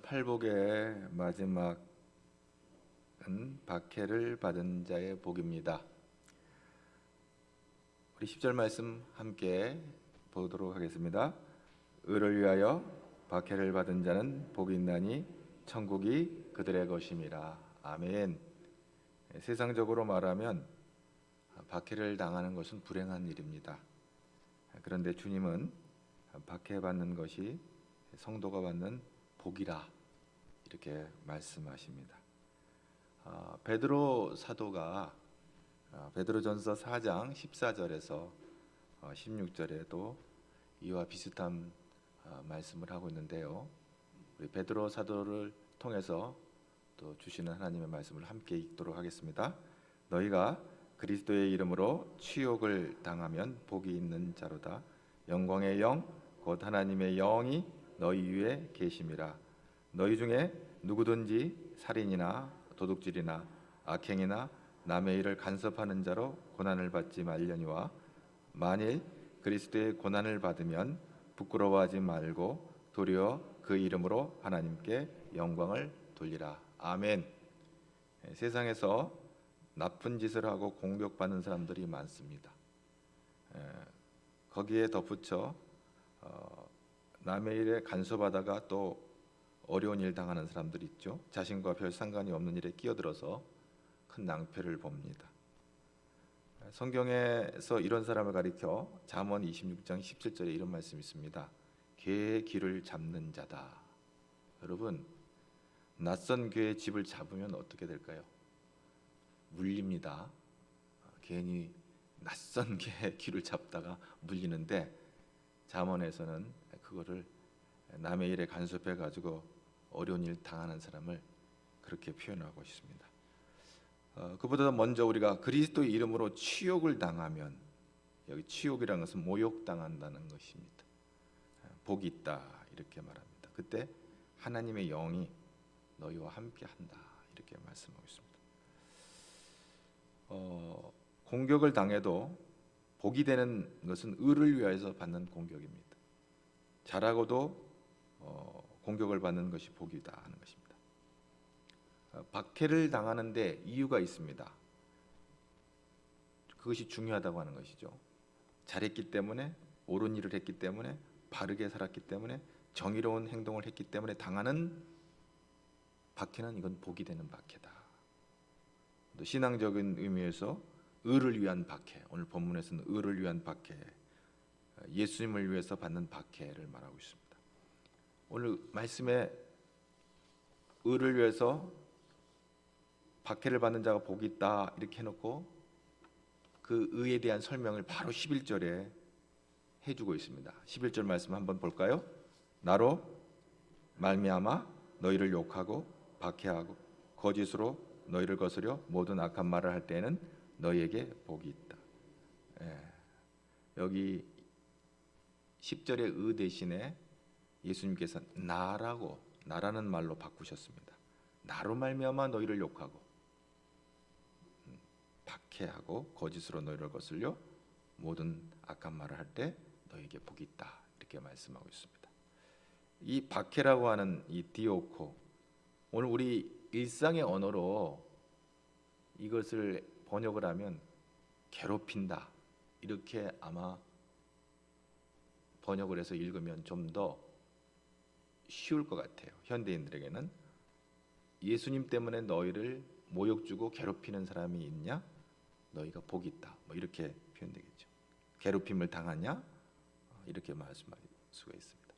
팔복의 마지막은 박해를 받은 자의 복입니다. 우리 10절 말씀 함께 보도록 하겠습니다. 의를 위하여 박해를 받은 자는 복이 있나니 천국이 그들의 것임이라. 아멘. 세상적으로 말하면 박해를 당하는 것은 불행한 일입니다. 그런데 주님은 박해받는 것이 성도가 받는 복이라 이렇게 말씀하십니다. 베드로 사도가 베드로전서 4장 14절에서 16절에도 이와 비슷한 말씀을 하고 있는데요. 우리 베드로 사도를 통해서 또 주시는 하나님의 말씀을 함께 읽도록 하겠습니다. 너희가 그리스도의 이름으로 치욕을 당하면 복이 있는 자로다. 영광의 영 곧 하나님의 영이 너희 위에 계심이라. 너희 중에 누구든지 살인이나 도둑질이나 악행이나 남의 일을 간섭하는 자로 고난을 받지 말려니와 만일 그리스도의 고난을 받으면 부끄러워하지 말고 도리어 그 이름으로 하나님께 영광을 돌리라. 아멘. 세상에서 나쁜 짓을 하고 공격받는 사람들이 많습니다. 거기에 덧붙여 남의 일에 간섭하다가 또 어려운 일 당하는 사람들이 있죠. 자신과 별 상관이 없는 일에 끼어들어서 큰 낭패를 봅니다. 성경에서 이런 사람을 가리켜 잠언 26장 17절에 이런 말씀이 있습니다. 개의 길을 잡는 자다. 여러분, 낯선 개의 집을 잡으면 어떻게 될까요? 물립니다. 괜히 낯선 개의 길을 잡다가 물리는데 잠언에서는 그거를 남의 일에 간섭해 가지고 어려운 일 당하는 사람을 그렇게 표현하고 있습니다. 그보다 먼저 우리가 그리스도의 이름으로 치욕을 당하면, 여기 치욕이라는 것은 모욕당한다는 것입니다. 복이 있다 이렇게 말합니다. 그때 하나님의 영이 너희와 함께한다 이렇게 말씀하고 있습니다. 공격을 당해도 복이 되는 것은 의를 위하여서 받는 공격입니다. 잘하고도 공격을 받는 것이 복이다 하는 것입니다. 박해를 당하는데 이유가 있습니다. 그것이 중요하다고 하는 것이죠. 잘했기 때문에, 옳은 일을 했기 때문에, 바르게 살았기 때문에, 정의로운 행동을 했기 때문에 당하는 박해는 이건 복이 되는 박해다. 또 신앙적인 의미에서 의를 위한 박해, 오늘 본문에서는 의를 위한 박해, 예수님을 위해서 받는 박해를 말하고 있습니다. 오늘 말씀에 의를 위해서 박해를 받는 자가 복이 있다 이렇게 해놓고 그 의에 대한 설명을 바로 11절에 해주고 있습니다. 11절 말씀 한번 볼까요? 나로 말미암아 너희를 욕하고 박해하고 거짓으로 너희를 거스려 모든 악한 말을 할 때에는 너희에게 복이 있다. 여기 10절의 의 대신에 예수님께서 나라는 말로 바꾸셨습니다. 나로 말미암아 너희를 욕하고 박해하고 거짓으로 너희를 거슬려 모든 악한 말을 할 때 너희에게 복이 있다 이렇게 말씀하고 있습니다. 이 박해라고 하는 이 디오코, 오늘 우리 일상의 언어로 이것을 번역을 하면 괴롭힌다 이렇게 아마 번역을 해서 읽으면 좀 더 쉬울 것 같아요. 현대인들에게는 예수님 때문에 너희를 모욕 주고 괴롭히는 사람이 있냐? 너희가 복이 있다. 뭐 이렇게 표현되겠죠. 괴롭힘을 당하냐? 이렇게 말씀할 수가 있습니다.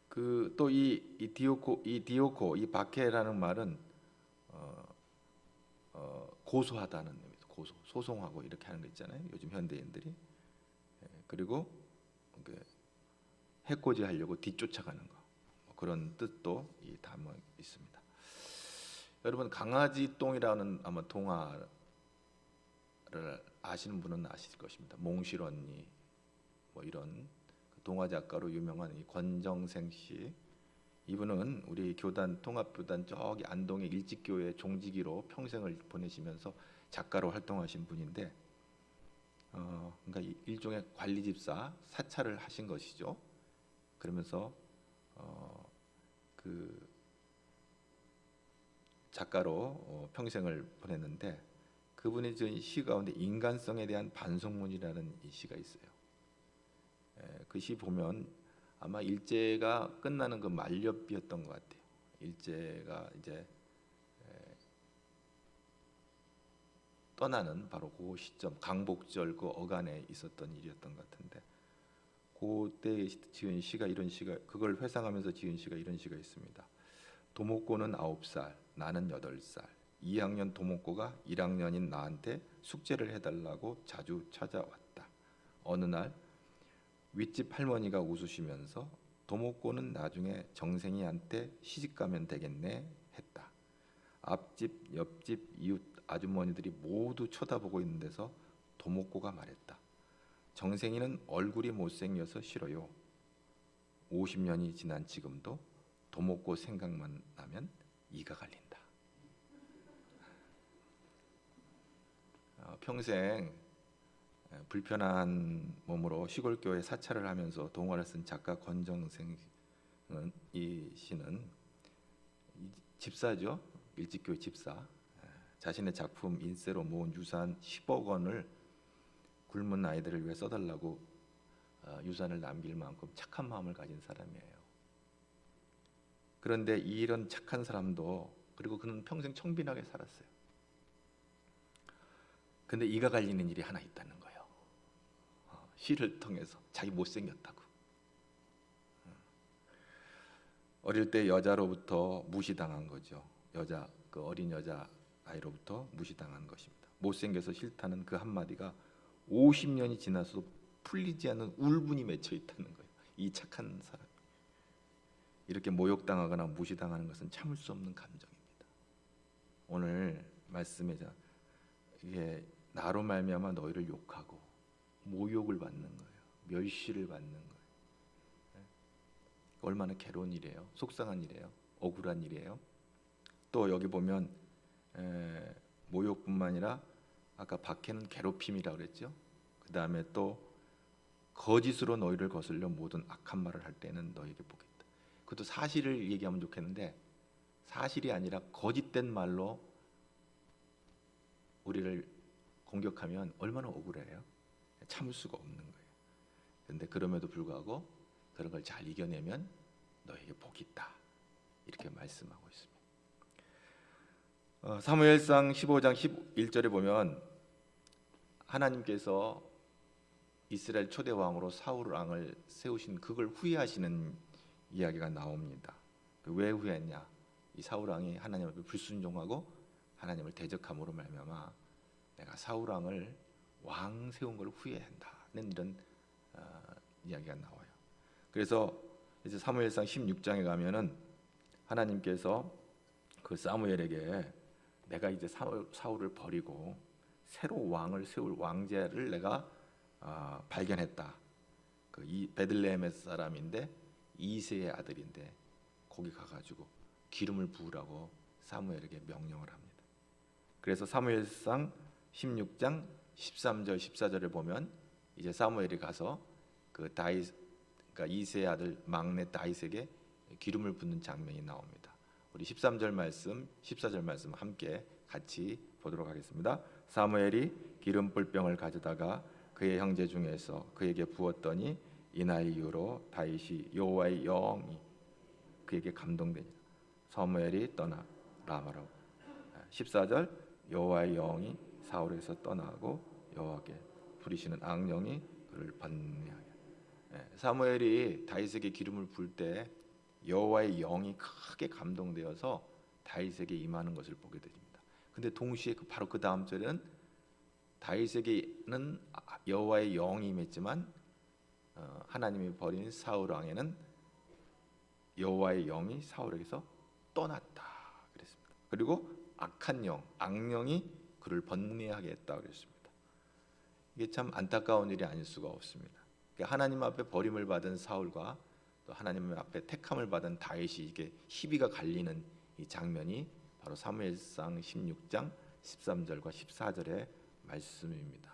그 또 이 디오코 이 박해라는 말은 고소하다는 의미죠. 소송하고 이렇게 하는 거 있잖아요. 요즘 현대인들이. 그리고 해코지하려고 뒤쫓아가는 거, 그런 뜻도 담아 있습니다. 여러분, 강아지 똥이라는 아마 동화를 아시는 분은 아실 것입니다. 몽실 언니, 뭐 이런 동화 작가로 유명한 이 권정생 씨, 이분은 우리 교단 통합교단 저기 안동의 일직교회 종지기로 평생을 보내시면서 작가로 활동하신 분인데, 그러니까 일종의 관리집사 사찰을 하신 것이죠. 그러면서 그 작가로 평생을 보냈는데 그분이 저 시 가운데 인간성에 대한 반성문이라는 이 시가 있어요. 그 시 보면 아마 일제가 끝나는 그 만렵이었던 것 같아요. 일제가 이제 떠나는 바로 그 시점, 강복절 그 어간에 있었던 일이었던 것 같은데 그때 지은 시가 이런 시가 그걸 회상하면서 지은 시가 이런 시가 있습니다. 도목고는 9살, 나는 8살. 2학년 도목고가 1학년인 나한테 숙제를 해달라고 자주 찾아왔다. 어느 날 윗집 할머니가 웃으시면서 도목고는 나중에 정생이한테 시집가면 되겠네 했다. 앞집, 옆집, 이웃 아주머니들이 모두 쳐다보고 있는 데서 도목고가 말했다. 정생이는 얼굴이 못생겨서 싫어요. 50년이 지난 지금도 도목고 생각만 나면 이가 갈린다. 평생 불편한 몸으로 시골교회 사찰을 하면서 동화를 쓴 작가 권정생 이 시는 집사죠. 일찍교회 집사. 자신의 작품 인쇄로 모은 유산 10억 원을 굶은 아이들을 위해 써달라고 유산을 남길 만큼 착한 마음을 가진 사람이에요. 그런데 이런 착한 사람도 그리고 그는 평생 청빈하게 살았어요. 근데 이가 갈리는 일이 하나 있다는 거예요. 시를 통해서 자기 못생겼다고. 어릴 때 여자로부터 무시당한 거죠. 여자 그 어린 여자 아이로부터 무시당한 것입니다. 못생겨서 싫다는 그 한마디가 50년이 지나서도 풀리지 않는 울분이 맺혀 있다는 거예요. 이 착한 사람 이렇게 모욕당하거나 무시당하는 것은 참을 수 없는 감정입니다. 오늘 말씀에 이게 나로 말미암아 너희를 욕하고 모욕을 받는 거예요. 멸시를 받는 거예요. 얼마나 괴로운 일이에요. 속상한 일이에요. 억울한 일이에요. 또 여기 보면 모욕뿐만 아니라 아까 박해는 괴롭힘이라고 그랬죠. 그 다음에 또 거짓으로 너희를 거슬려 모든 악한 말을 할 때는 너희에게 복이 있다. 그것도 사실을 얘기하면 좋겠는데 사실이 아니라 거짓된 말로 우리를 공격하면 얼마나 억울해요. 참을 수가 없는 거예요. 그런데 그럼에도 불구하고 그런 걸 잘 이겨내면 너에게 복이 있다. 이렇게 말씀하고 있습니다. 사무엘상 15장 11절에 보면 하나님께서 이스라엘 초대 왕으로 사울 왕을 세우신 그걸 후회하시는 이야기가 나옵니다. 왜 후회했냐? 이 사울 왕이 하나님 앞에 불순종하고 하나님을 대적함으로 말미암아 내가 사울 왕을 왕 세운 걸 후회한다는 이런 이야기가 나와요. 그래서 이제 사무엘상 16장에 가면은 하나님께서 그 사무엘에게 내가 이제 사울을 버리고 새로 왕을 세울 왕제를 내가 발견했다. 그 베들레헴의 사람인데 이새의 아들인데 거기 가가지고 기름을 부으라고 사무엘에게 명령을 합니다. 그래서 사무엘상 16장 13절 14절을 보면 이제 사무엘이 가서 그 다윗 그러니까 이새의 아들 막내 다윗에게 기름을 붓는 장면이 나옵니다. 우리 13절 말씀, 14절 말씀 함께 같이 보도록 하겠습니다. 사무엘이 기름 뿔병을 가져다가 그의 형제 중에서 그에게 부었더니 이날 이후로 다윗이 여호와의 영이 그에게 감동되니라. 사무엘이 떠나 라마로. 14절 여호와의 영이 사울에서 떠나고 여호와께 부리시는 악령이 그를 번뇌하게. 사무엘이 다윗에게 기름을 부을 때 여호와의 영이 크게 감동되어서 다윗에게 임하는 것을 보게 됩니다. 근데 동시에 바로 그 다음 절에는 다윗에게는 여호와의 영이 임했지만 하나님이 버린 사울 왕에는 여호와의 영이 사울에게서 떠났다 그랬습니다. 그리고 악한 영, 악령이 그를 번뇌하게 했다 그랬습니다. 이게 참 안타까운 일이 아닐 수가 없습니다. 하나님 앞에 버림을 받은 사울과 또 하나님 앞에 택함을 받은 다윗이 이게 시비가 갈리는 이 장면이 바로 사무엘상 16장 13절과 14절의 말씀입니다.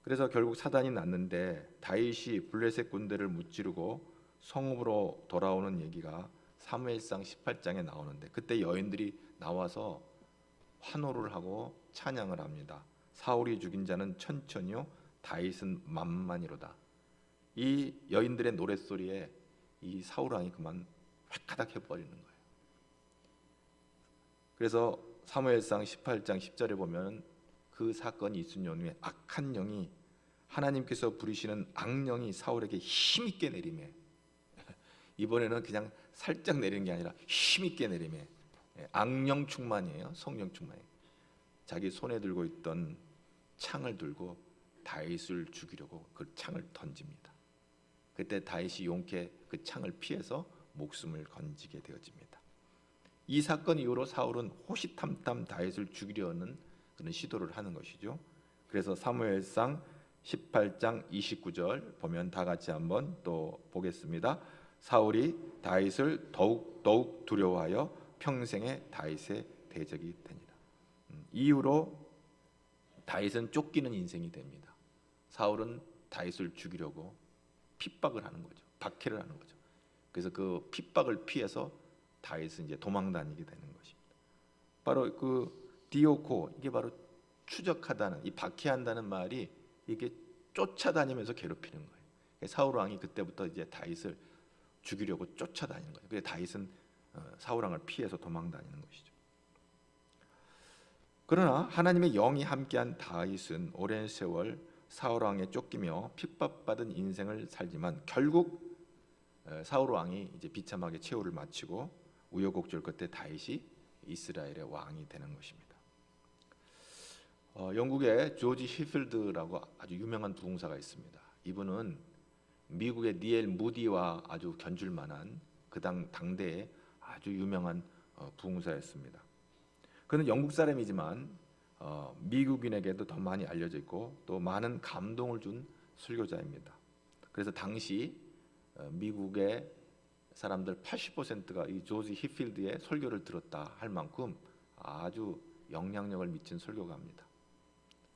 그래서 결국 사단이 났는데 다윗이 블레셋 군대를 무찌르고 성읍으로 돌아오는 얘기가 사무엘상 18장에 나오는데, 그때 여인들이 나와서 환호를 하고 찬양을 합니다. 사울이 죽인 자는 천천히요 다윗은 만만이로다. 이 여인들의 노랫소리에 이 사울 왕이 그만 획가닥 해버리는 거예요. 그래서 사무엘상 18장 10절에 보면 그 사건이 있은 연후에 악한 영이, 하나님께서 부리시는 악령이 사울에게 힘있게 내리매, 이번에는 그냥 살짝 내리는 게 아니라 힘있게 내리매, 악령 충만이에요. 성령 충만이에요. 자기 손에 들고 있던 창을 들고 다윗을 죽이려고 그 창을 던집니다. 그때 다윗이 용케 그 창을 피해서 목숨을 건지게 되어집니다. 이 사건 이후로 사울은 호시탐탐 다윗을 죽이려는 그런 시도를 하는 것이죠. 그래서 사무엘상 18장 29절 보면 다 같이 한번 또 보겠습니다. 사울이 다윗을 더욱 두려워하여 평생에 다윗의 대적이 되니라. 이후로 다윗은 쫓기는 인생이 됩니다. 사울은 다윗을 죽이려고 핍박을 하는 거죠. 박해를 하는 거죠. 그래서 그 핍박을 피해서 다윗은 이제 도망 다니게 되는 것입니다. 바로 그 디오코, 이게 바로 추적하다는, 이 박해한다는 말이 이게 쫓아다니면서 괴롭히는 거예요. 사울 왕이 그때부터 이제 다윗을 죽이려고 쫓아다니는 거예요. 그래서 다윗은 사울 왕을 피해서 도망 다니는 것이죠. 그러나 하나님의 영이 함께한 다윗은 오랜 세월 사울 왕에 쫓기며 핍박받은 인생을 살지만 결국 사울 왕이 이제 비참하게 최후를 마치고 우여곡절 끝에 다윗이 이스라엘의 왕이 되는 것입니다. 영국의 조지 히필드라고 아주 유명한 부흥사가 있습니다. 이분은 미국의 니엘 무디와 아주 견줄만한 그 당대의 아주 유명한 부흥사였습니다. 그는 영국 사람이지만 미국인에게도 더 많이 알려져 있고 또 많은 감동을 준 설교자입니다. 그래서 당시 미국의 사람들 80%가 이 조지 히필드의 설교를 들었다 할 만큼 아주 영향력을 미친 설교가입니다.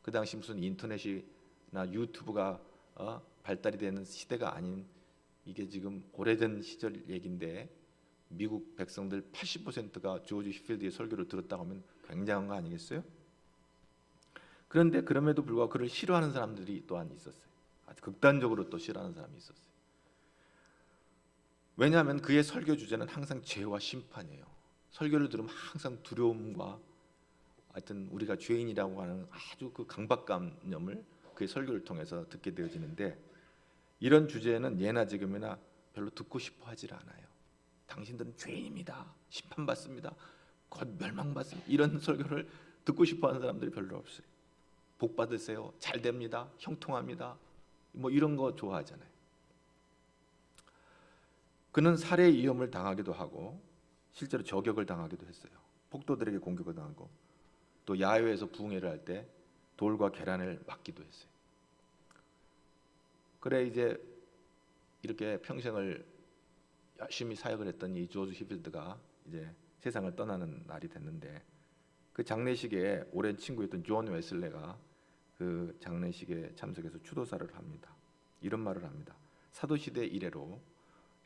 그 당시 무슨 인터넷이나 유튜브가 발달이 되는 시대가 아닌, 이게 지금 오래된 시절 얘기인데 미국 백성들 80%가 조지 히필드의 설교를 들었다고 하면 굉장한 거 아니겠어요? 그런데 그럼에도 불구하고 그를 싫어하는 사람들이 또한 있었어요. 아주 극단적으로 또 싫어하는 사람이 있었어요. 왜냐하면 그의 설교 주제는 항상 죄와 심판이에요. 설교를 들으면 항상 두려움과, 하여튼 우리가 죄인이라고 하는 아주 그 강박감념을 그의 설교를 통해서 듣게 되어지는데, 이런 주제는 예나 지금이나 별로 듣고 싶어 하질 않아요. 당신들은 죄인입니다. 심판받습니다. 곧 멸망받습니다. 이런 설교를 듣고 싶어 하는 사람들이 별로 없어요. 복 받으세요. 잘 됩니다. 형통합니다. 뭐 이런 거 좋아하잖아요. 그는 살해 위험을 당하기도 하고 실제로 저격을 당하기도 했어요. 폭도들에게 공격을 당하고 또 야외에서 부흥회를 할 때 돌과 계란을 맞기도 했어요. 그래 이제 이렇게 평생을 열심히 사역을 했던 이 조지 히필드가 이제 세상을 떠나는 날이 됐는데, 그 장례식에 오랜 친구였던 존 웨슬레가 그 장례식에 참석해서 추도사를 합니다. 이런 말을 합니다. 사도시대 이래로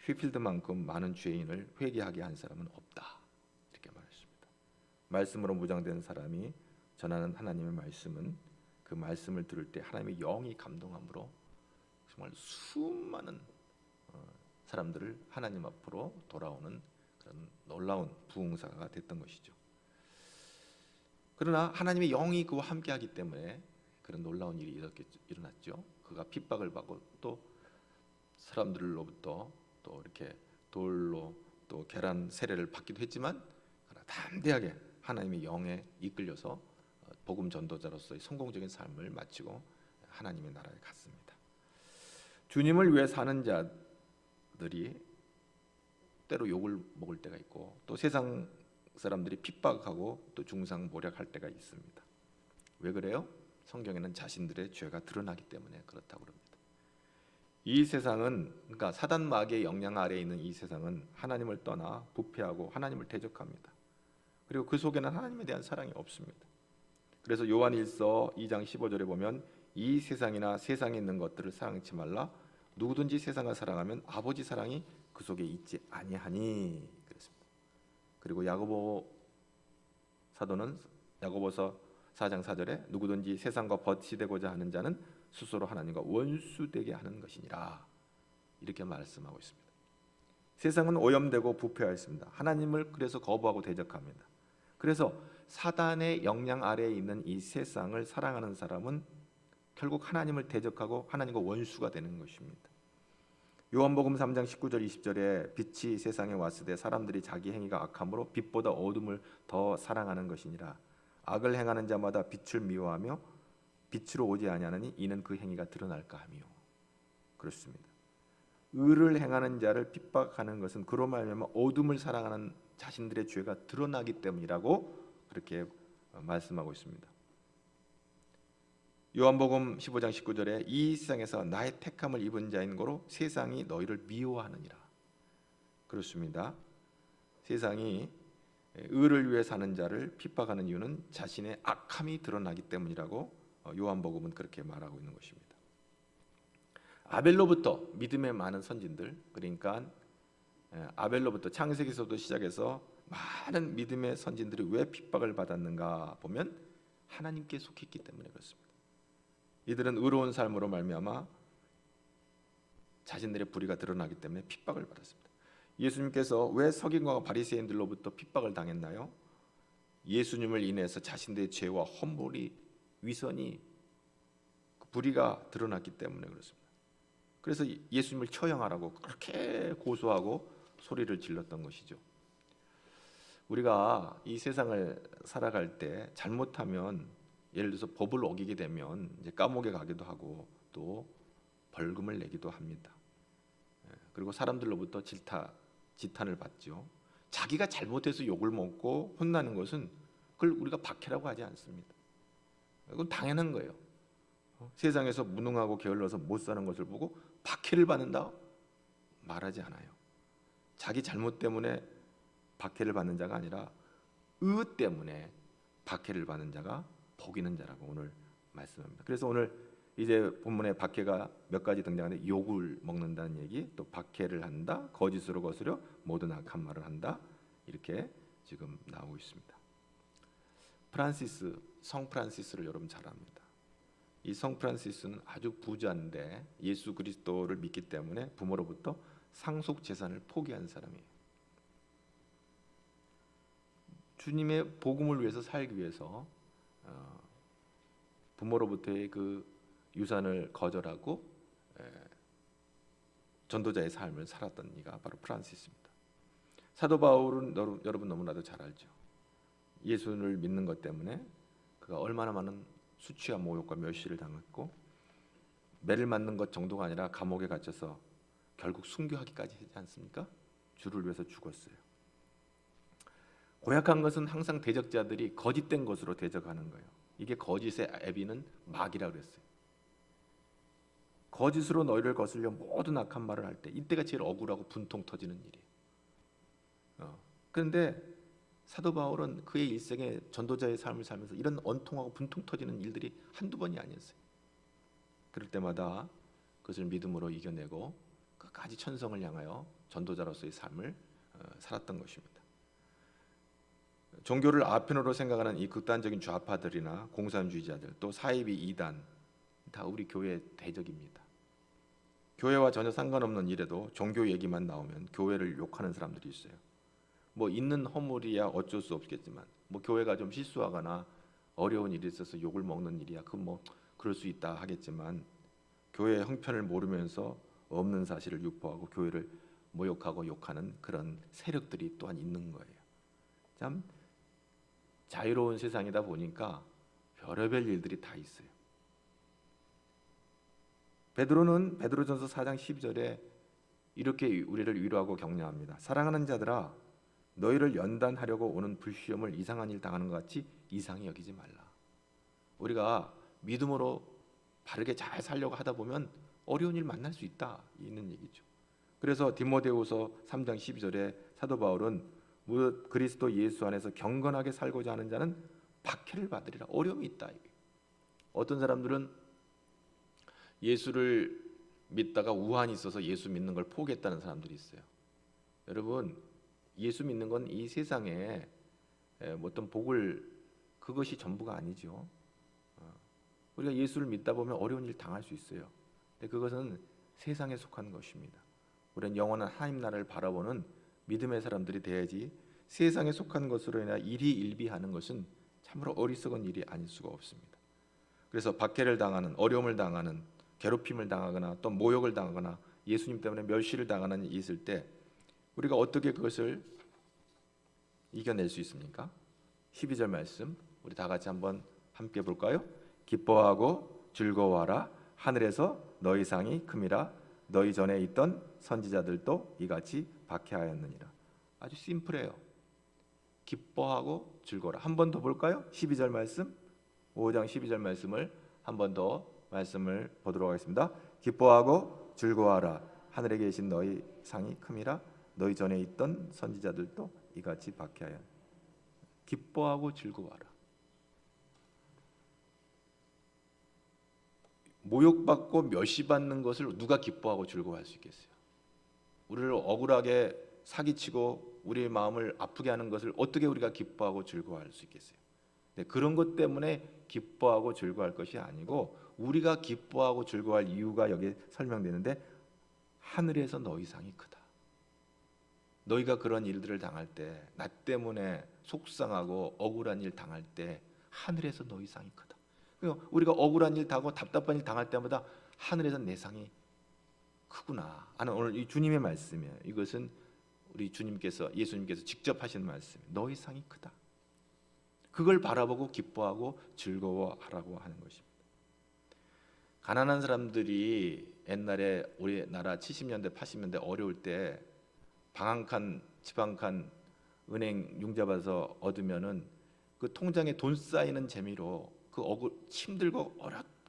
휘필드만큼 많은 죄인을 회개하게 한 사람은 없다. 이렇게 말했습니다. 말씀으로 무장된 사람이 전하는 하나님의 말씀은 그 말씀을 들을 때 하나님의 영이 감동함으로 정말 수많은 사람들을 하나님 앞으로 돌아오는 그런 놀라운 부흥사가 됐던 것이죠. 그러나 하나님의 영이 그와 함께하기 때문에 그런 놀라운 일이 일어났죠. 그가 핍박을 받고 또 사람들로부터 또 이렇게 돌로 또 계란 세례를 받기도 했지만 담대하게 하나님의 영에 이끌려서 복음 전도자로서의 성공적인 삶을 마치고 하나님의 나라에 갔습니다. 주님을 위해 사는 자들이 때로 욕을 먹을 때가 있고 또 세상 사람들이 핍박하고 또 중상모략할 때가 있습니다. 왜 그래요? 성경에는 자신들의 죄가 드러나기 때문에 그렇다고 합니다. 이 세상은, 그러니까 사단 마귀의 영향 아래에 있는 이 세상은 하나님을 떠나 부패하고 하나님을 대적합니다. 그리고 그 속에는 하나님에 대한 사랑이 없습니다. 그래서 요한 1서 2장 15절에 보면 이 세상이나 세상에 있는 것들을 사랑치 말라. 누구든지 세상을 사랑하면 아버지 사랑이 그 속에 있지 아니하니 그랬습니다. 그리고 야고보 사도는 야고보서 4장 4절에 누구든지 세상과 버티되고자 하는 자는 스스로 하나님과 원수되게 하는 것이니라 이렇게 말씀하고 있습니다. 세상은 오염되고 부패하였습니다. 하나님을 그래서 거부하고 대적합니다. 그래서 사단의 영향 아래에 있는 이 세상을 사랑하는 사람은 결국 하나님을 대적하고 하나님과 원수가 되는 것입니다. 요한복음 3장 19절 20절에 빛이 세상에 왔으되 사람들이 자기 행위가 악함으로 빛보다 어둠을 더 사랑하는 것이니라. 악을 행하는 자마다 빛을 미워하며 빛으로 오지 아니하느니 이는 그 행위가 드러날까 하며. 그렇습니다. 의를 행하는 자를 핍박하는 것은 그로 말미암아 어둠을 사랑하는 자신들의 죄가 드러나기 때문이라고 그렇게 말씀하고 있습니다. 요한복음 15장 19절에 이 세상에서 나의 택함을 입은 자인 거로 세상이 너희를 미워하느니라. 그렇습니다. 세상이 의를 위해 사는 자를 핍박하는 이유는 자신의 악함이 드러나기 때문이라고 요한복음은 그렇게 말하고 있는 것입니다. 아벨로부터 믿음의 많은 선진들, 그러니까 아벨로부터 창세기서부터 시작해서 많은 믿음의 선진들이 왜 핍박을 받았는가 보면 하나님께 속했기 때문에 그렇습니다. 이들은 의로운 삶으로 말미암아 자신들의 불의가 드러나기 때문에 핍박을 받았습니다. 예수님께서 왜 서기관과 바리새인들로부터 핍박을 당했나요? 예수님을 인해서 자신들의 죄와 험불이 위선이 불의가 드러났기 때문에 그렇습니다. 그래서 예수님을 처형하라고 그렇게 고소하고 소리를 질렀던 것이죠. 우리가 이 세상을 살아갈 때 잘못하면 예를 들어서 법을 어기게 되면 이제 감옥에 가기도 하고 또 벌금을 내기도 합니다. 그리고 사람들로부터 지탄을 받죠. 자기가 잘못해서 욕을 먹고 혼나는 것은 그걸 우리가 박해라고 하지 않습니다. 그건 당연한 거예요. 세상에서 무능하고 게을러서 못 사는 것을 보고 박해를 받는다? 말하지 않아요. 자기 잘못 때문에 박해를 받는 자가 아니라 의 때문에 박해를 받는 자가 복 있는 자라고 오늘 말씀합니다. 그래서 오늘 이제 본문에 박해가 몇 가지 등장하는데 욕을 먹는다는 얘기, 또 박해를 한다, 거짓으로 거스려 모든 악한 말을 한다 이렇게 지금 나오고 있습니다. 성 프란시스를 여러분 잘 압니다. 이 성 프란시스는 아주 부자인데 예수 그리스도를 믿기 때문에 부모로부터 상속 재산을 포기한 사람이에요. 주님의 복음을 위해서 살기 위해서 부모로부터의 그 유산을 거절하고 전도자의 삶을 살았던 이가 바로 프란시스입니다. 사도 바울은 여러분 너무나도 잘 알죠. 예수를 믿는 것 때문에 그가 얼마나 많은 수치와 모욕과 멸시를 당했고 매를 맞는 것 정도가 아니라 감옥에 갇혀서 결국 순교하기까지 하지 않습니까? 주를 위해서 죽었어요. 고약한 것은 항상 대적자들이 거짓된 것으로 대적하는 거예요. 이게 거짓의 애비는 마귀라고 그랬어요. 거짓으로 너희를 거슬려 모든 악한 말을 할 때 이때가 제일 억울하고 분통 터지는 일이에요. 그런데 사도 바울은 그의 일생에 전도자의 삶을 살면서 이런 원통하고 분통 터지는 일들이 한두 번이 아니었어요. 그럴 때마다 그것을 믿음으로 이겨내고 끝까지 천성을 향하여 전도자로서의 삶을 살았던 것입니다. 종교를 아편으로 생각하는 이 극단적인 좌파들이나 공산주의자들, 또 사이비 이단 다 우리 교회의 대적입니다. 교회와 전혀 상관없는 일에도 종교 얘기만 나오면 교회를 욕하는 사람들이 있어요. 뭐 있는 허물이야 어쩔 수 없겠지만 뭐 교회가 좀 실수하거나 어려운 일이 있어서 욕을 먹는 일이야 그 뭐 그럴 수 있다 하겠지만 교회의 형편을 모르면서 없는 사실을 유포하고 교회를 모욕하고 욕하는 그런 세력들이 또한 있는 거예요. 참 자유로운 세상이다 보니까 별의별 일들이 다 있어요. 베드로는 베드로전서 4장 12절에 이렇게 우리를 위로하고 격려합니다. 사랑하는 자들아 너희를 연단하려고 오는 불시험을 이상한 일 당하는 것 같이 이상히 여기지 말라. 우리가 믿음으로 바르게 잘 살려고 하다 보면 어려운 일 만날 수 있다 있는 얘기죠. 그래서 디모데후서 3장 12절에 사도 바울은 무릇 그리스도 예수 안에서 경건하게 살고자 하는 자는 박해를 받으리라. 어려움이 있다. 어떤 사람들은 예수를 믿다가 우환이 있어서 예수 믿는 걸 포기했다는 사람들이 있어요. 여러분, 예수 믿는 건 이 세상에 뭐 어떤 복을, 그것이 전부가 아니죠. 우리가 예수를 믿다 보면 어려운 일 당할 수 있어요. 근데 그것은 세상에 속한 것입니다. 우리는 영원한 하나님 나라를 바라보는 믿음의 사람들이 돼야지, 세상에 속한 것으로 인해 일희일비하는 것은 참으로 어리석은 일이 아닐 수가 없습니다. 그래서 박해를 당하는, 어려움을 당하는, 괴롭힘을 당하거나 또 모욕을 당하거나 예수님 때문에 멸시를 당하는 일이 있을 때 우리가 어떻게 그것을 이겨낼 수 있습니까? 12절 말씀 우리 다 같이 한번 함께 볼까요? 기뻐하고 즐거워하라. 하늘에서 너희 상이 큼이라. 너희 전에 있던 선지자들도 이같이 박해하였느니라. 아주 심플해요. 기뻐하고 즐거워라. 한 번 더 볼까요? 12절 말씀, 5장 12절 말씀을 한 번 더 말씀을 보도록 하겠습니다. 기뻐하고 즐거워하라. 하늘에 계신 너희 상이 큼이라. 너희 전에 있던 선지자들도 이같이 박해하여. 기뻐하고 즐거워하라. 모욕받고 멸시받는 것을 누가 기뻐하고 즐거워할 수 있겠어요? 우리를 억울하게 사기치고 우리의 마음을 아프게 하는 것을 어떻게 우리가 기뻐하고 즐거워할 수 있겠어요? 네, 그런 것 때문에 기뻐하고 즐거워할 것이 아니고, 우리가 기뻐하고 즐거워할 이유가 여기에 설명되는데, 하늘에서 너희 상이 크다. 너희가 그런 일들을 당할 때, 나 때문에 속상하고 억울한 일 당할 때 하늘에서 너희 상이 크다. 우리가 억울한 일 당하고 답답한 일 당할 때마다 하늘에서 내 상이 크구나 하는 오늘 이 주님의 말씀이에요. 이것은 우리 주님께서, 예수님께서 직접 하시는 말씀이에요. 너희 상이 크다. 그걸 바라보고 기뻐하고 즐거워하라고 하는 것입니다. 가난한 사람들이 옛날에 우리나라 70년대 80년대 어려울 때 방 한 칸, 집 한 칸 은행 융자받아서 얻으면은 그 통장에 돈 쌓이는 재미로 그 힘들고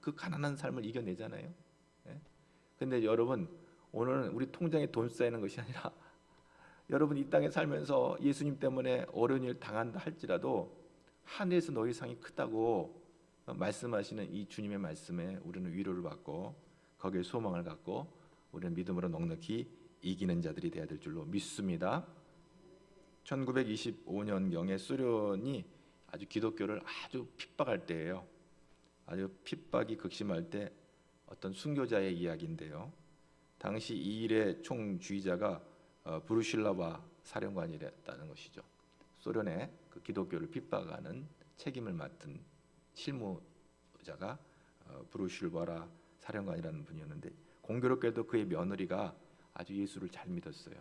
그 가난한 삶을 이겨내잖아요. 예? 근데 여러분, 오늘은 우리 통장에 돈 쌓이는 것이 아니라 여러분 이 땅에 살면서 예수님 때문에 어려운 일 당한다 할지라도 하늘에서 너희 상이 크다고 말씀하시는 이 주님의 말씀에 우리는 위로를 받고 거기에 소망을 갖고 우리는 믿음으로 넉넉히 이기는 자들이 되어야 될 줄로 믿습니다. 1925년경에 소련이 아주 기독교를 아주 핍박할 때예요. 아주 핍박이 극심할 때 어떤 순교자의 이야기인데요. 당시 이 일의 총주의자가 브루실라바 사령관이랬다는 것이죠. 소련의 그 기독교를 핍박하는 책임을 맡은 실무자가 브루실바라 사령관이라는 분이었는데, 공교롭게도 그의 며느리가 아주 예수를 잘 믿었어요.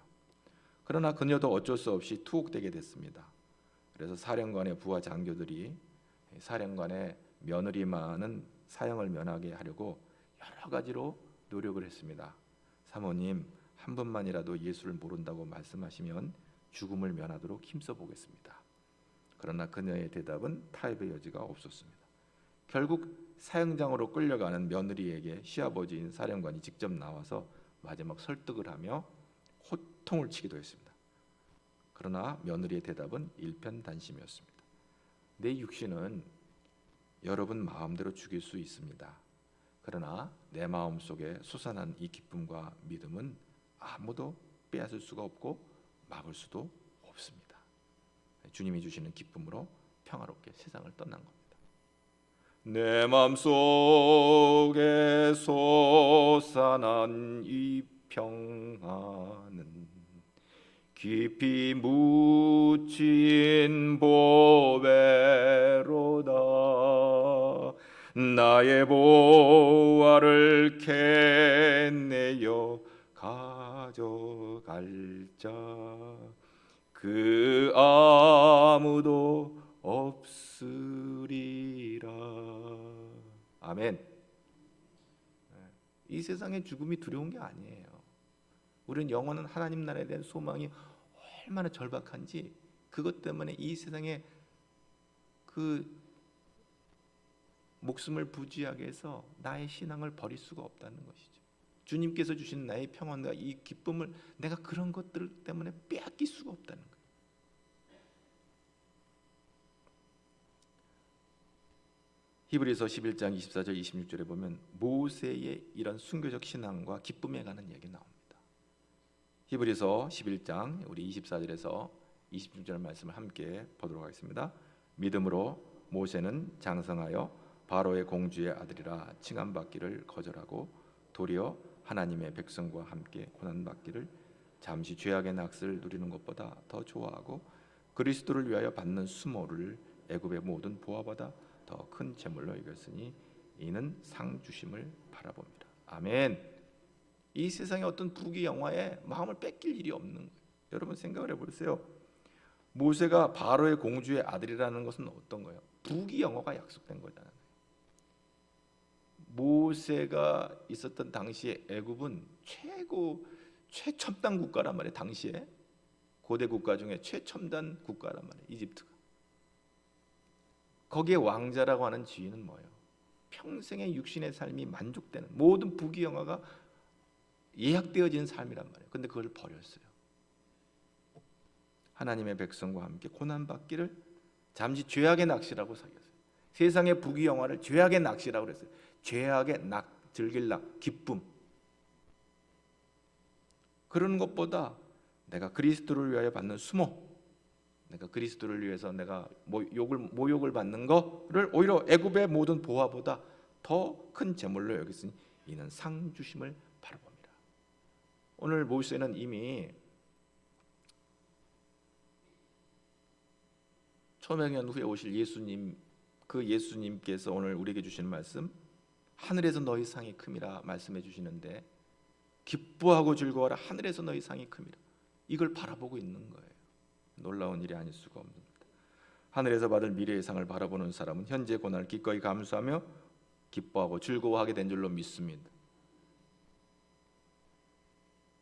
그러나 그녀도 어쩔 수 없이 투옥되게 됐습니다. 그래서 사령관의 부하 장교들이 사령관의 며느리만은 사형을 면하게 하려고 여러 가지로 노력을 했습니다. 사모님, 한 번만이라도 예수를 모른다고 말씀하시면 죽음을 면하도록 힘써 보겠습니다. 그러나 그녀의 대답은 타협의 여지가 없었습니다. 결국 사형장으로 끌려가는 며느리에게 시아버지인 사령관이 직접 나와서 마지막 설득을 하며 호통을 치기도 했습니다. 그러나 며느리의 대답은 일편단심이었습니다. 내 육신은 여러분 마음대로 죽일 수 있습니다. 그러나 내 마음 속에 솟아난 이 기쁨과 믿음은 아무도 빼앗을 수가 없고 막을 수도 없습니다. 주님이 주시는 기쁨으로 평화롭게 세상을 떠난 겁니다. 내 마음 속에 솟아난 이 평안은 깊이 묻힌 보배로다. 나의 보화를 캐내어 가져갈 자 그 아무도 없으리라. 아멘. 이 세상의 죽음이 두려운 게 아니에요. 우리는 영원한 하나님 나라에 대한 소망이 얼마나 절박한지, 그것 때문에 이 세상에 그 목숨을 부지하게 해서 나의 신앙을 버릴 수가 없다는 것이죠. 주님께서 주신 나의 평안과 이 기쁨을 내가 그런 것들 때문에 빼앗길 수가 없다는 거예요. 히브리서 11장 24절 26절에 보면 모세의 이런 순교적 신앙과 기쁨에 관한 얘기 나옵니다. 히브리서 11장 우리 24절에서 26절 말씀을 함께 보도록 하겠습니다. 믿음으로 모세는 장성하여 바로의 공주의 아들이라 칭함받기를 거절하고 도리어 하나님의 백성과 함께 고난받기를 잠시 죄악의 낙을 누리는 것보다 더 좋아하고 그리스도를 위하여 받는 수모를 애굽의 모든 보화보다 더 큰 재물로 여겼으니 이는 상 주심을 바라봅니다. 아멘. 이 세상에 어떤 부귀영화에 마음을 뺏길 일이 없는 거예요. 여러분 생각을 해보세요. 모세가 바로의 공주의 아들이라는 것은 어떤 거예요? 부귀영화가 약속된 거잖아요. 모세가 있었던 당시에 애굽은 최첨단 국가란 말이에요. 당시에 고대 국가 중에 최첨단 국가란 말이에요. 이집트가. 거기에 왕자라고 하는 지위는 뭐예요? 평생의 육신의 삶이 만족되는 모든 부귀영화가 예약되어진 삶이란 말이에요. 근데 그걸 버렸어요. 하나님의 백성과 함께 고난받기를 잠시 죄악의 낚시라고 사귀었어요. 세상의 부귀영화를 죄악의 낚시라고 그랬어요. 죄악의 즐길 기쁨. 그런 것보다 내가 그리스도를 위하여 받는 수모, 내가 그리스도를 위해서 내가 모욕을 받는 거를 오히려 애굽의 모든 보화보다 더 큰 재물로 여겼으니 이는 상 주심을 바라봅니다. 오늘 모세는 이미 초명년 후에 오실 예수님, 그 예수님께서 오늘 우리에게 주시는 말씀, 하늘에서 너희 상이 큼이라 말씀해 주시는데, 기뻐하고 즐거워라, 하늘에서 너희 상이 큼이라, 이걸 바라보고 있는 거예요. 놀라운 일이 아닐 수가 없습니다. 하늘에서 받을 미래의 상을 바라보는 사람은 현재 고난을 기꺼이 감수하며 기뻐하고 즐거워하게 된 줄로 믿습니다.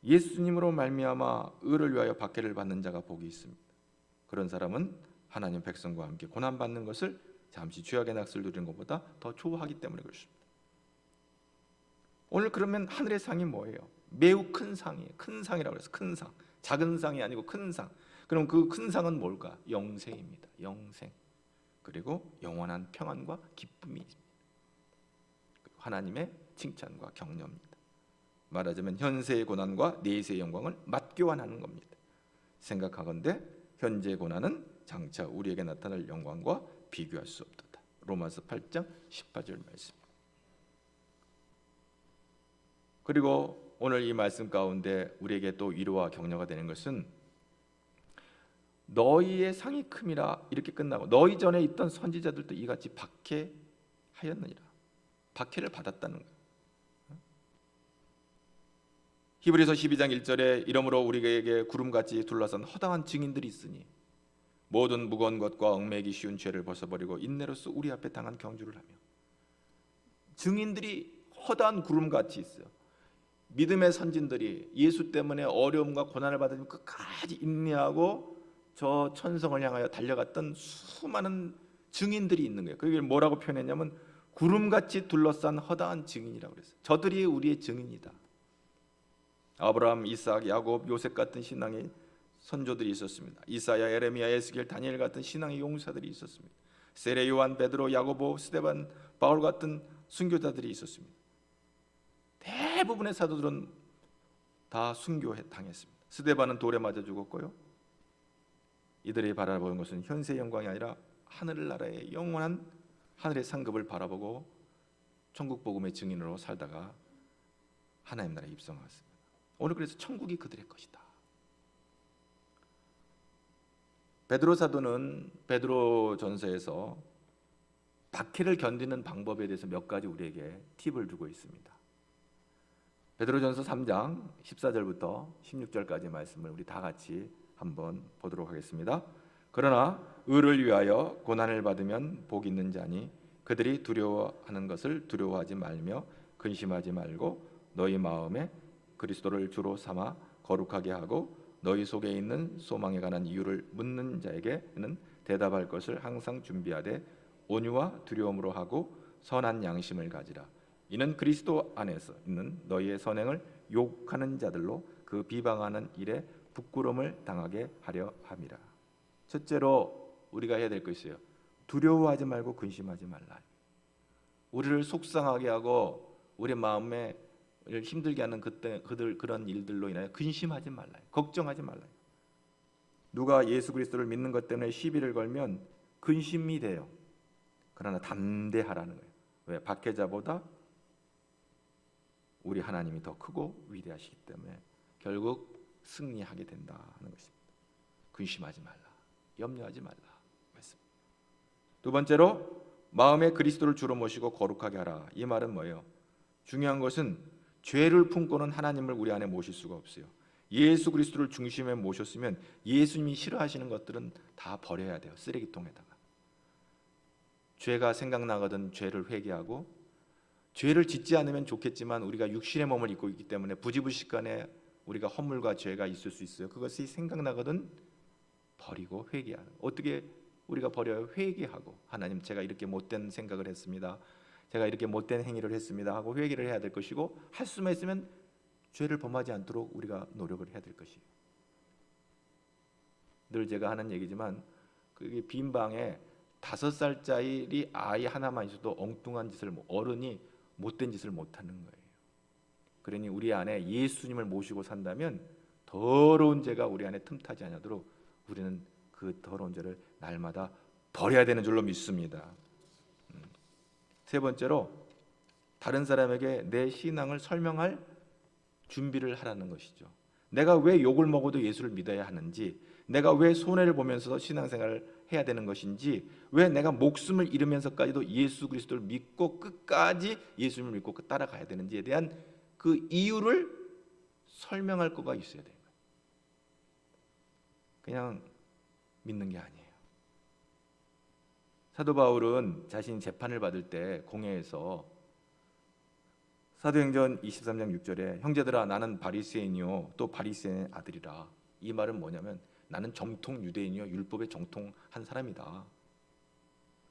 예수님으로 말미암아 의를 위하여 박해를 받는 자가 복이 있습니다. 그런 사람은 하나님 백성과 함께 고난받는 것을 잠시 죄악의 낙을 누리는 것보다 더 좋아하기 때문에 그렇습니다. 오늘 그러면 하늘의 상이 뭐예요? 매우 큰 상이에요. 큰 상이라고 해서 큰 상, 작은 상이 아니고 큰 상. 그럼 그 큰 상은 뭘까? 영생입니다. 영생. 그리고 영원한 평안과 기쁨이 있습니다. 하나님의 칭찬과 격려입니다. 말하자면 현세의 고난과 내세의 영광을 맞교환하는 겁니다. 생각하건대 현재의 고난은 장차 우리에게 나타날 영광과 비교할 수 없도다. 로마서 8장 18절 말씀. 그리고 오늘 이 말씀 가운데 우리에게 또 위로와 격려가 되는 것은 너희의 상이 큼이라 이렇게 끝나고 너희 전에 있던 선지자들도 이같이 박해하였느니라. 박해를 받았다는 거예요. 히브리서 12장 1절에 이러므로 우리에게 구름같이 둘러싼 허다한 증인들이 있으니 모든 무거운 것과 얽매이기 쉬운 죄를 벗어버리고 인내로써 우리 앞에 당한 경주를 하며. 증인들이 허다한 구름같이 있어요. 믿음의 선진들이 예수 때문에 어려움과 고난을 받으면 끝까지 인내하고 저 천성을 향하여 달려갔던 수많은 증인들이 있는 거예요. 그걸 뭐라고 표현했냐면 구름같이 둘러싼 허다한 증인이라고 그랬어요. 저들이 우리의 증인이다. 아브라함, 이삭, 야곱, 요셉 같은 신앙의 선조들이 있었습니다. 이사야, 에레미야, 에스겔, 다니엘 같은 신앙의 용사들이 있었습니다. 세례 요한, 베드로, 야고보, 스데반, 바울 같은 순교자들이 있었습니다. 대부분의 사도들은 다 순교당했습니다. 스데반은 돌에 맞아 죽었고요. 이들이 바라보는 것은 현세의 영광이 아니라 하늘나라의 영원한 하늘의 상급을 바라보고 천국 복음의 증인으로 살다가 하나님 나라에 입성하였습니다. 오늘 그래서 천국이 그들의 것이다. 베드로 사도는 베드로전서에서 박해를 견디는 방법에 대해서 몇 가지 우리에게 팁을 주고 있습니다. 베드로전서 3장 14절부터 16절까지 말씀을 우리 다 같이 한번 보도록 하겠습니다. 그러나 의를 위하여 고난을 받으면 복이 있는 자니 그들이 두려워하는 것을 두려워하지 말며 근심하지 말고 너희 마음에 그리스도를 주로 삼아 거룩하게 하고 너희 속에 있는 소망에 관한 이유를 묻는 자에게는 대답할 것을 항상 준비하되 온유와 두려움으로 하고 선한 양심을 가지라. 이는 그리스도 안에서 있는 너희의 선행을 욕하는 자들로 그 비방하는 일에 부끄러움을 당하게 하려 함이라. 첫째로 우리가 해야 될 것이요, 두려워하지 말고 근심하지 말라. 우리를 속상하게 하고 우리 마음에 힘들게 하는 그런 일들로 인하여 근심하지 말라요. 걱정하지 말라요. 누가 예수 그리스도를 믿는 것 때문에 시비를 걸면 근심이 돼요. 그러나 담대하라는 거예요. 왜? 박해자보다 우리 하나님이 더 크고 위대하시기 때문에 결국 승리하게 된다는 것입니다. 근심하지 말라, 염려하지 말라 말씀. 두 번째로 마음에 그리스도를 주로 모시고 거룩하게 하라. 이 말은 뭐예요? 중요한 것은 죄를 품고는 하나님을 우리 안에 모실 수가 없어요. 예수 그리스도를 중심에 모셨으면 예수님이 싫어하시는 것들은 다 버려야 돼요. 쓰레기통에다가. 죄가 생각나거든 죄를 회개하고, 죄를 짓지 않으면 좋겠지만 우리가 육신의 몸을 입고 있기 때문에 부지불식간에 우리가 허물과 죄가 있을 수 있어요. 그것이 생각나거든 버리고 회개하는. 어떻게 우리가 버려요? 회개하고, 하나님 제가 이렇게 못된 생각을 했습니다, 제가 이렇게 못된 행위를 했습니다 하고 회개를 해야 될 것이고, 할 수만 있으면 죄를 범하지 않도록 우리가 노력을 해야 될 것이에요. 늘 제가 하는 얘기지만 그게 빈 방에 5살짜리 아이 하나만 있어도 엉뚱한 짓을, 어른이 못된 짓을 못하는 거예요. 그러니 우리 안에 예수님을 모시고 산다면 더러운 죄가 우리 안에 틈타지 않도록 우리는 그 더러운 죄를 날마다 버려야 되는 줄로 믿습니다. 세 번째로 다른 사람에게 내 신앙을 설명할 준비를 하라는 것이죠. 내가 왜 욕을 먹어도 예수를 믿어야 하는지, 내가 왜 손해를 보면서 신앙생활을 해야 되는 것인지, 왜 내가 목숨을 잃으면서까지도 예수 그리스도를 믿고 끝까지 예수님을 믿고 따라가야 되는지에 대한 그 이유를 설명할 거가 있어야 돼요. 그냥 믿는 게 아니에요. 사도 바울은 자신이 재판을 받을 때 공회에서 사도행전 23장 6절에 형제들아 나는 바리새인이요 또 바리새인의 아들이라. 이 말은 뭐냐면 나는 정통 유대인이요 율법에 정통한 사람이다.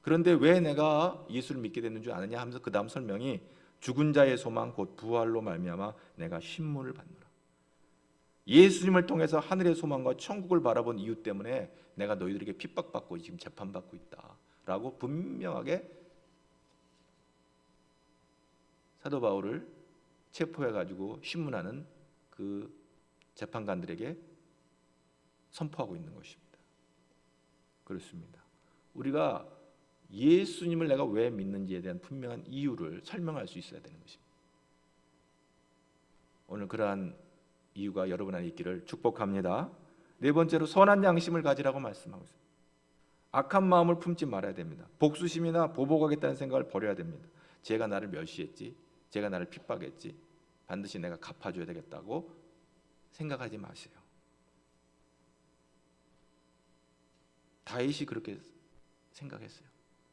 그런데 왜 내가 예수를 믿게 됐는 줄 아느냐 하면서 그 다음 설명이 죽은 자의 소망 곧 부활로 말미암아 내가 신문을 받노라. 예수님을 통해서 하늘의 소망과 천국을 바라본 이유 때문에 내가 너희들에게 핍박받고 지금 재판받고 있다 라고 분명하게 사도 바울을 체포해가지고 신문하는 그 재판관들에게 선포하고 있는 것입니다. 그렇습니다. 우리가 예수님을 내가 왜 믿는지에 대한 분명한 이유를 설명할 수 있어야 되는 것입니다. 오늘 그러한 이유가 여러분 안에 있기를 축복합니다. 네 번째로 선한 양심을 가지라고 말씀하고 있습니다. 악한 마음을 품지 말아야 됩니다. 복수심이나 보복하겠다는 생각을 버려야 됩니다. 제가 나를 멸시했지, 제가 나를 핍박했지, 반드시 내가 갚아줘야 되겠다고 생각하지 마세요. 다윗이 그렇게 생각했어요.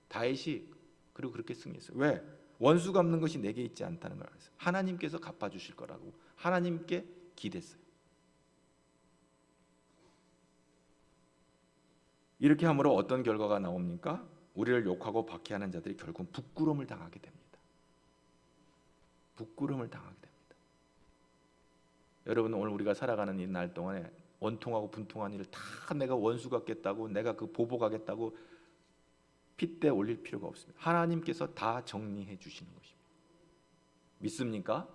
다윗이 그리고 그렇게 승리했어요. 왜? 원수 갚는 것이 내게 있지 않다는 걸 알았어요. 하나님께서 갚아주실 거라고 하나님께 기댔어요. 이렇게 함으로 어떤 결과가 나옵니까? 우리를 욕하고 박해하는 자들이 결국 부끄러움을 당하게 됩니다. 부끄러움을 당하게 됩니다. 여러분 오늘 우리가 살아가는 이 날 동안에 원통하고 분통한 일을 다 내가 원수 같겠다고, 내가 그 보복하겠다고 핏대 올릴 필요가 없습니다. 하나님께서 다 정리해 주시는 것입니다. 믿습니까?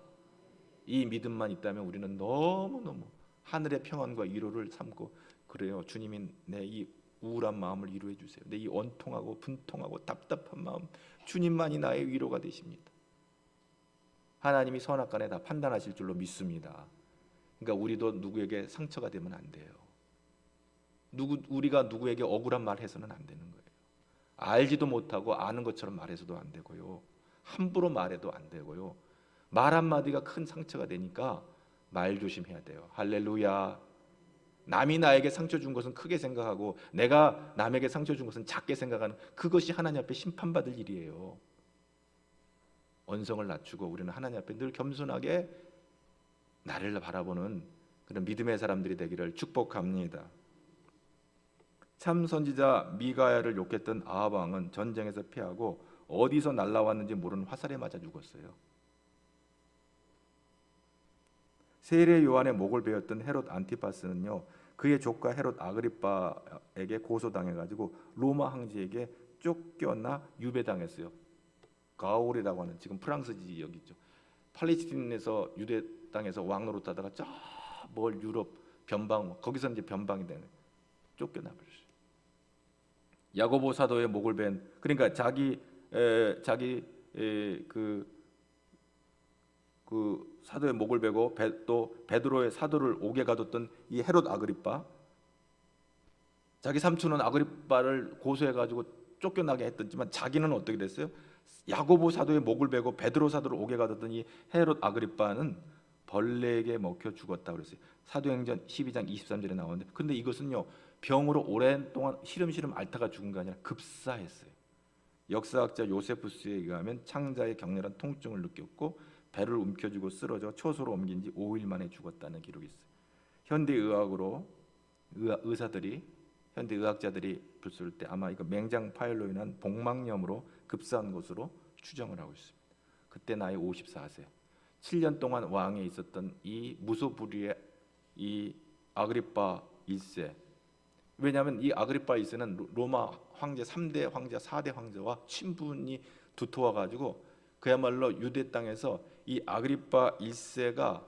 이 믿음만 있다면 우리는 너무너무 하늘의 평안과 위로를 삼고, 그래요 주님이 내 이 우울한 마음을 위로해 주세요. 내 이 원통하고 분통하고 답답한 마음, 주님만이 나의 위로가 되십니다. 하나님이 선악간에 다 판단하실 줄로 믿습니다. 그러니까 우리도 누구에게 상처가 되면 안 돼요. 우리가 누구에게 억울한 말 해서는 안 되는 거예요. 알지도 못하고 아는 것처럼 말해서도 안 되고요. 함부로 말해도 안 되고요. 말 한마디가 큰 상처가 되니까 말 조심해야 돼요. 할렐루야. 남이 나에게 상처 준 것은 크게 생각하고 내가 남에게 상처 준 것은 작게 생각하는, 그것이 하나님 앞에 심판받을 일이에요. 언성을 낮추고 우리는 하나님 앞에 늘 겸손하게 나를 바라보는 그런 믿음의 사람들이 되기를 축복합니다. 참 선지자 미가야를 욕했던 아합 왕은 전쟁에서 패하고 어디서 날라왔는지 모르는 화살에 맞아 죽었어요. 세례 요한의 목을 베었던 헤롯 안티파스는요, 그의 조카 헤롯 아그리빠에게 고소당해가지고 로마 황제에게 쫓겨나 유배당했어요. 가올이라고 하는 지금 프랑스 지역이죠. 팔레스틴에서 유대 땅에서 왕 노릇하다가 저 멀 유럽 변방 거기서 이제 변방이 되는 쫓겨나 버렸어요. 야고보 사도의 목을 벤 그러니까 그 사도의 목을 베고 또 베드로의 사도를 옥에 가뒀던 이 헤롯 아그리빠 자기 삼촌은 아그리빠를 고소해가지고 쫓겨나게 했었지만 자기는 어떻게 됐어요? 야고보 사도의 목을 베고 베드로 사도를 옥에 가뒀던 이 헤롯 아그리빠는 벌레에게 먹혀 죽었다 그랬어요. 사도행전 12장 23절에 나오는데 근데 이것은요 병으로 오랜 동안 시름시름 앓다가 죽은 게 아니라 급사했어요. 역사학자 요세푸스에 의하면 창자의 격렬한 통증을 느꼈고 배를 움켜쥐고 쓰러져 초소로 옮긴 지 5일 만에 죽었다는 기록이 있어요. 현대의학으로 현대의학자들이 불술을 때 아마 이거 맹장 파열로 인한 복막염으로 급사한 것으로 추정을 하고 있습니다. 그때 나이 54세 7년 동안 왕에 있었던 이 무소불위의 이 아그리빠 1세 왜냐하면 이 아그리빠 1세는 로마 황제 3대 황제 4대 황제와 친분이 두터워가지고 그야말로 유대 땅에서 이 아그리빠 1세가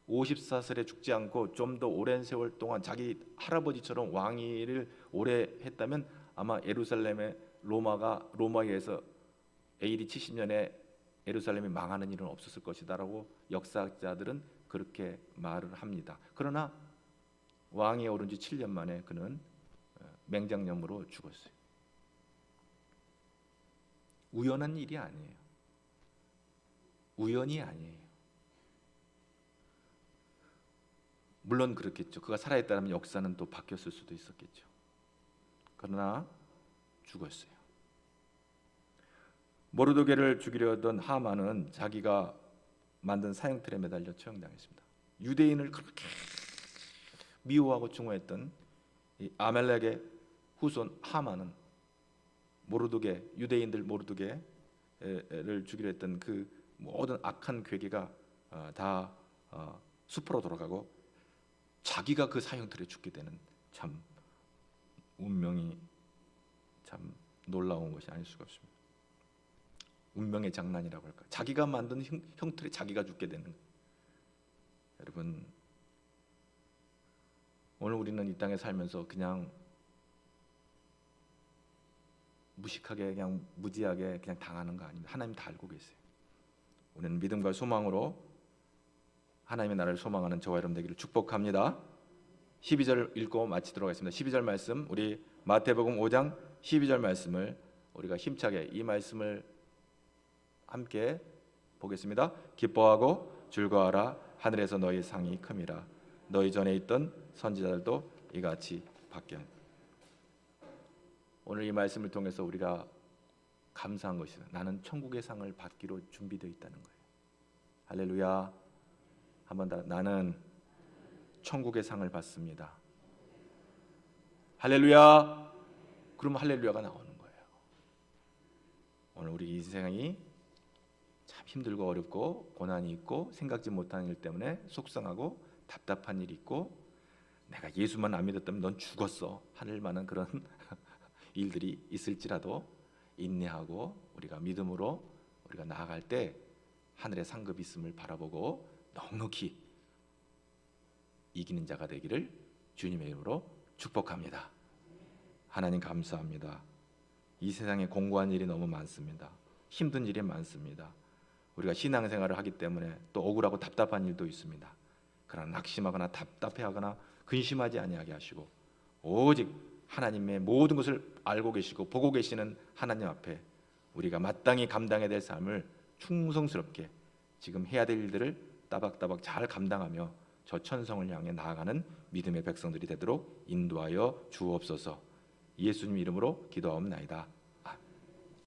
54살에 죽지 않고 좀 더 오랜 세월 동안 자기 할아버지처럼 왕위를 오래 했다면 아마 예루살렘의 로마에 의해서 AD 70년에 예루살렘이 망하는 일은 없었을 것이다라고 역사학자들은 그렇게 말을 합니다. 그러나 왕위에 오른 지 7년 만에 그는 맹장염으로 죽었어요. 우연한 일이 아니에요. 우연이 아니에요. 물론 그렇겠죠. 그가 살아있다면 역사는 또 바뀌었을 수도 있었겠죠. 그러나 죽었어요. 모르드게를 죽이려던 하만은 자기가 만든 사형틀에 매달려 처형당했습니다. 유대인을 그렇게 미워하고 증오했던 이 아멜렉의 후손 하만은 유대인들 모르드게를 죽이려 했던 그 모든 악한 괴계가 다 수포로 돌아가고 자기가 그 사형틀에 죽게 되는 참 운명이 참 놀라운 것이 아닐 수가 없습니다. 운명의 장난이라고 할까? 자기가 만든 형틀에 자기가 죽게 되는 거예요. 여러분 오늘 우리는 이 땅에 살면서 그냥 무식하게 그냥 무지하게 그냥 당하는 거 아닙니다. 하나님 다 알고 계세요. 우리는 믿음과 소망으로 하나님의 나라를 소망하는 저와 여러분 되기를 축복합니다. 12절 읽고 마치도록 하겠습니다. 12절 말씀 우리 마태복음 5장 12절 말씀을 우리가 힘차게 이 말씀을 함께 보겠습니다. 기뻐하고 즐거워하라 하늘에서 너희 상이 큼이라 너희 전에 있던 선지자들도 이같이 받견. 오늘 이 말씀을 통해서 우리가 감사한 것이 나는 천국의 상을 받기로 준비되어 있다는 거예요. 할렐루야. 한 번 더 나는 천국의 상을 받습니다. 할렐루야. 그러면 할렐루야가 나오는 거예요. 오늘 우리 인생이 참 힘들고 어렵고 고난이 있고 생각지 못한 일 때문에 속상하고 답답한 일이 있고 내가 예수만 안 믿었다면 넌 죽었어 하늘 만한 그런 일들이 있을지라도 인내하고 우리가 믿음으로 우리가 나아갈 때 하늘의 상급이 있음을 바라보고 넉넉히 이기는 자가 되기를 주님의 이름으로 축복합니다. 하나님 감사합니다. 이 세상에 공고한 일이 너무 많습니다. 힘든 일이 많습니다. 우리가 신앙생활을 하기 때문에 또 억울하고 답답한 일도 있습니다. 그러나 낙심하거나 답답해하거나 근심하지 아니하게 하시고 오직 하나님의 모든 것을 알고 계시고 보고 계시는 하나님 앞에 우리가 마땅히 감당해야 될 삶을 충성스럽게 지금 해야 될 일들을 따박따박 잘 감당하며 저 천성을 향해 나아가는 믿음의 백성들이 되도록 인도하여 주옵소서. 예수님 이름으로 기도하옵나이다.